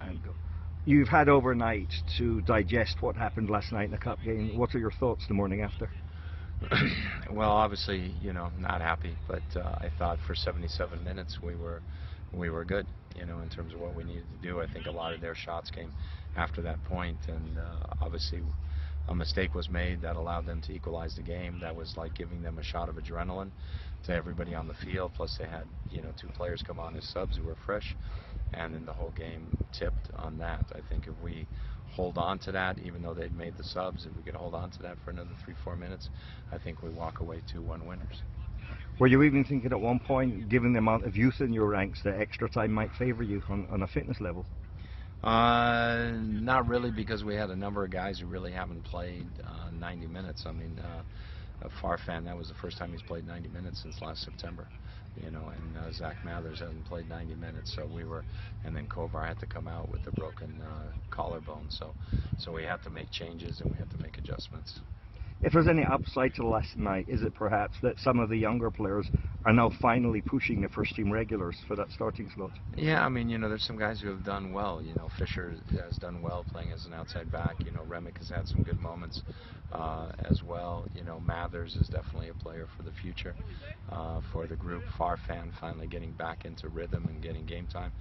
And you've had overnight to digest what happened last night in the cup game. What are your thoughts the morning after? Well, obviously, not happy, but I thought for 77 minutes we were good, in terms of what we needed to do. I think a lot of their shots came after that point, and obviously a mistake was made that allowed them to equalize the game. That was like giving them a shot of adrenaline to everybody on the field. Plus, they had two players come on as subs who were fresh, and then the whole game tipped on that. I think if we hold on to that, even though they'd made the subs, if we could hold on to that for another 3-4 minutes, I think we walk away 2-1 winners. Were you even thinking at one point, given the amount of youth in your ranks, that extra time might favour you on a fitness level? Not really, because we had a number of guys who really haven't played 90 minutes. I mean, Farfan, that was the first time he's played 90 minutes since last September. And Zach Mathers hasn't played 90 minutes, so and then Kovar had to come out with a broken collarbone, so we had to make changes and we had to make adjustments. If there's any upside to last night, is it perhaps that some of the younger players are now finally pushing the first-team regulars for that starting slot? Yeah, I mean, there's some guys who have done well. Fisher has done well playing as an outside back. Remick has had some good moments as well. Mathers is definitely a player for the future for the group. Farfan finally getting back into rhythm and getting game time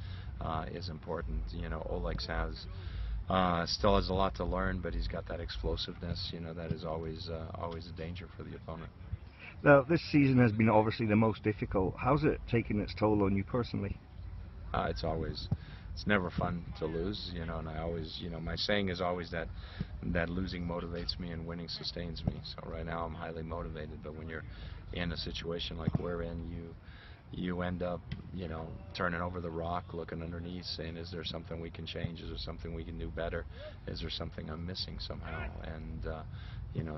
is important. Olex still has a lot to learn, but he's got that explosiveness, that is always a danger for the opponent. Now, this season has been obviously the most difficult. How's it taken its toll on you personally? It's never fun to lose, and I always, my saying is always that losing motivates me and winning sustains me. So right now I'm highly motivated, but when you're in a situation like we're in, you end up, turning over the rock, looking underneath, saying, is there something we can change? Is there something we can do better? Is there something I'm missing somehow? And,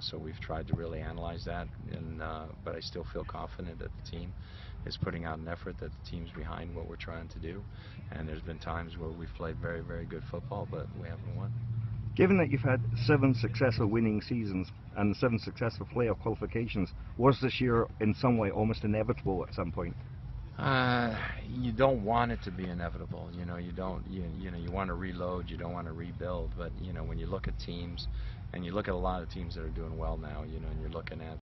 so we've tried to really analyze that, but I still feel confident that the team is putting out an effort, that the team's behind what we're trying to do. And there's been times where we've played very, very good football, but we haven't won. Given that you've had 7 successful winning seasons and 7 successful playoff qualifications, was this year in some way almost inevitable at some point? You don't want it to be inevitable. You want to reload, you don't want to rebuild. But when you look at teams, and you look at a lot of teams that are doing well now, and you're looking at